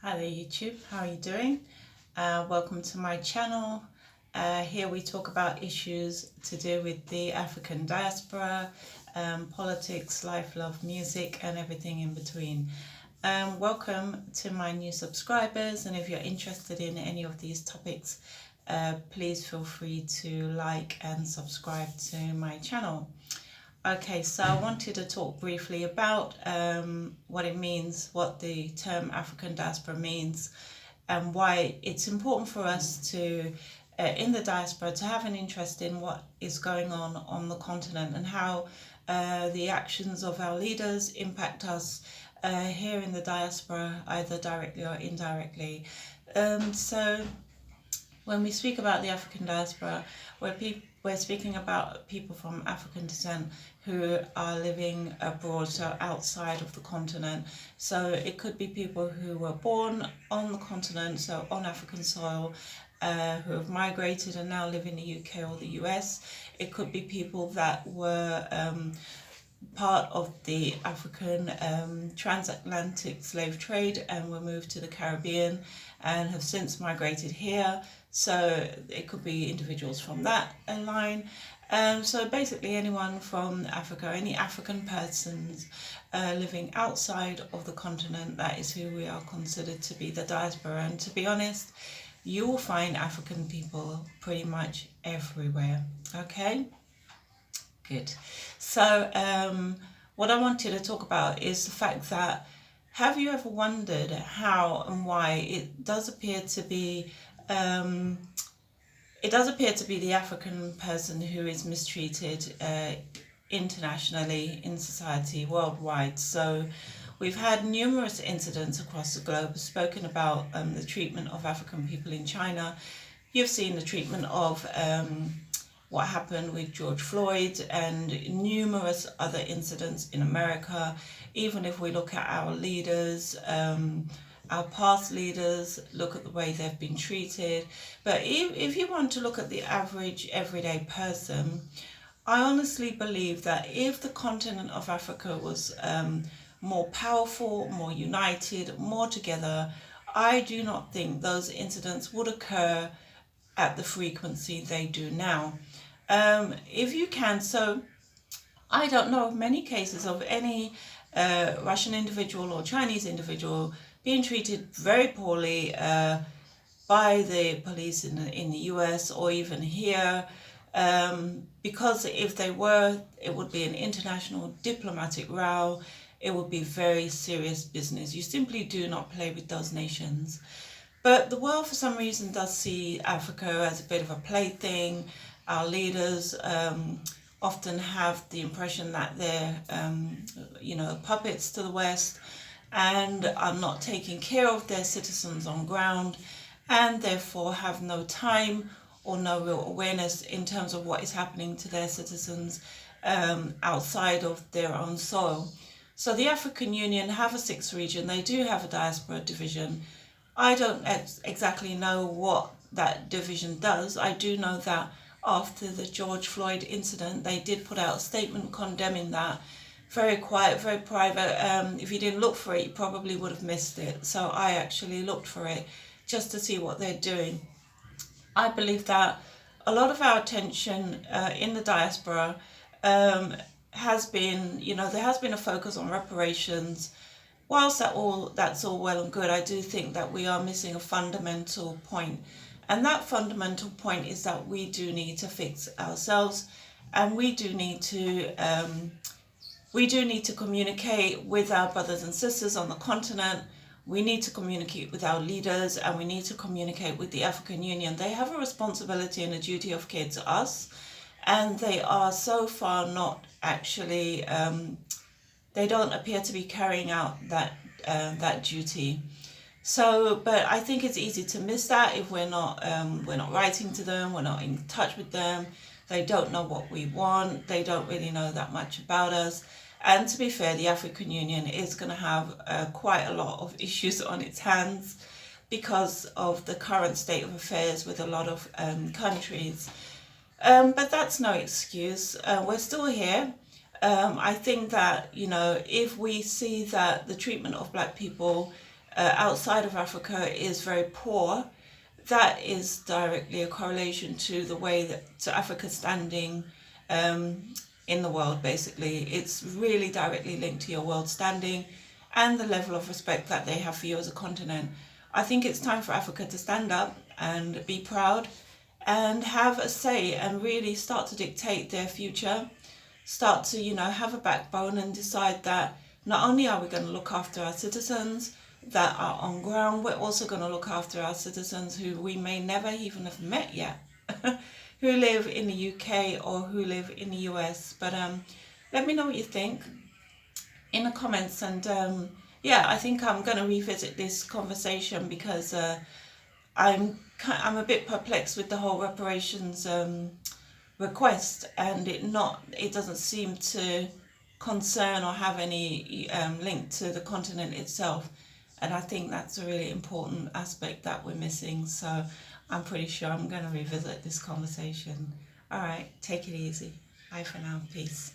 Hi there YouTube, how are you doing? Welcome to my channel. Here we talk about issues to do with the African diaspora, politics, life, love, music and everything in between. Welcome to my new subscribers, and if you're interested in any of these topics, please feel free to like and subscribe to my channel. Okay, so I wanted to talk briefly about what it means, what the term African diaspora means, and why it's important for us to, in the diaspora, to have an interest in what is going on the continent and how the actions of our leaders impact us here in the diaspora, either directly or indirectly. So when we speak about the African diaspora, we're speaking about people from African descent who are living abroad, so outside of the continent. So it could be people who were born on the continent, so on African soil, who have migrated and now live in the UK or the US. It could be people that were part of the African transatlantic slave trade and were moved to the Caribbean and have since migrated here. So it could be individuals from that line. So basically anyone from Africa, any African persons living outside of the continent, that is who we are considered to be the diaspora. And to be honest, you will find African people pretty much everywhere. Okay? Good. So what I wanted to talk about is the fact that, have you ever wondered how and why it does appear to be the African person who is mistreated internationally, in society, worldwide? So we've had numerous incidents across the globe, spoken about the treatment of African people in China. You've seen the treatment of what happened with George Floyd and numerous other incidents in America. Even if we look at our leaders, our past leaders, look at the way they've been treated. But if you want to look at the average everyday person, I honestly believe that if the continent of Africa was more powerful, more united, more together, I do not think those incidents would occur at the frequency they do now. If you can, so I don't know of many cases of any Russian individual or Chinese individual being treated very poorly by the police in the US or even here, because if they were, it would be an international diplomatic row. It would be very serious business. You simply do not play with those nations. But the world, for some reason, does see Africa as a bit of a plaything. Our leaders often have the impression that they're, puppets to the West and are not taking care of their citizens on ground, and therefore have no time or no real awareness in terms of what is happening to their citizens outside of their own soil. So the African Union have a sixth region. They do have a diaspora division. I don't exactly know what that division does. I do know that after the George Floyd incident, they did put out a statement condemning that. Very quiet, very private. If you didn't look for it, you probably would have missed it. So I actually looked for it just to see what they're doing. I believe that a lot of our attention in the diaspora has been, there has been a focus on reparations. Whilst that's all well and good, I do think that we are missing a fundamental point. And that fundamental point is that we do need to fix ourselves, and we do need to communicate with our brothers and sisters on the continent. We need to communicate with our leaders, and we need to communicate with the African Union. They have a responsibility and a duty of care to us, and they are so far not actually, they don't appear to be carrying out that duty. So, but I think it's easy to miss that if we're not writing to them, we're not in touch with them. They don't know what we want. They don't really know that much about us. And to be fair, the African Union is going to have quite a lot of issues on its hands because of the current state of affairs with a lot of countries. But that's no excuse. We're still here. I think that, if we see that the treatment of Black people outside of Africa is very poor, that is directly a correlation to the way that to Africa's standing in the world. Basically, it's really directly linked to your world standing and the level of respect that they have for you as a continent. I think it's time for Africa to stand up and be proud and have a say and really start to dictate their future, start to, have a backbone and decide that not only are we going to look after our citizens that are on ground, we're also going to look after our citizens who we may never even have met yet, who live in the UK or who live in the US. But let me know what you think in the comments, and I think I'm going to revisit this conversation because I'm a bit perplexed with the whole reparations request, and it doesn't seem to concern or have any link to the continent itself, and I think that's a really important aspect that we're missing. So I'm pretty sure I'm going to revisit this conversation. All right, take it easy. Bye for now. Peace.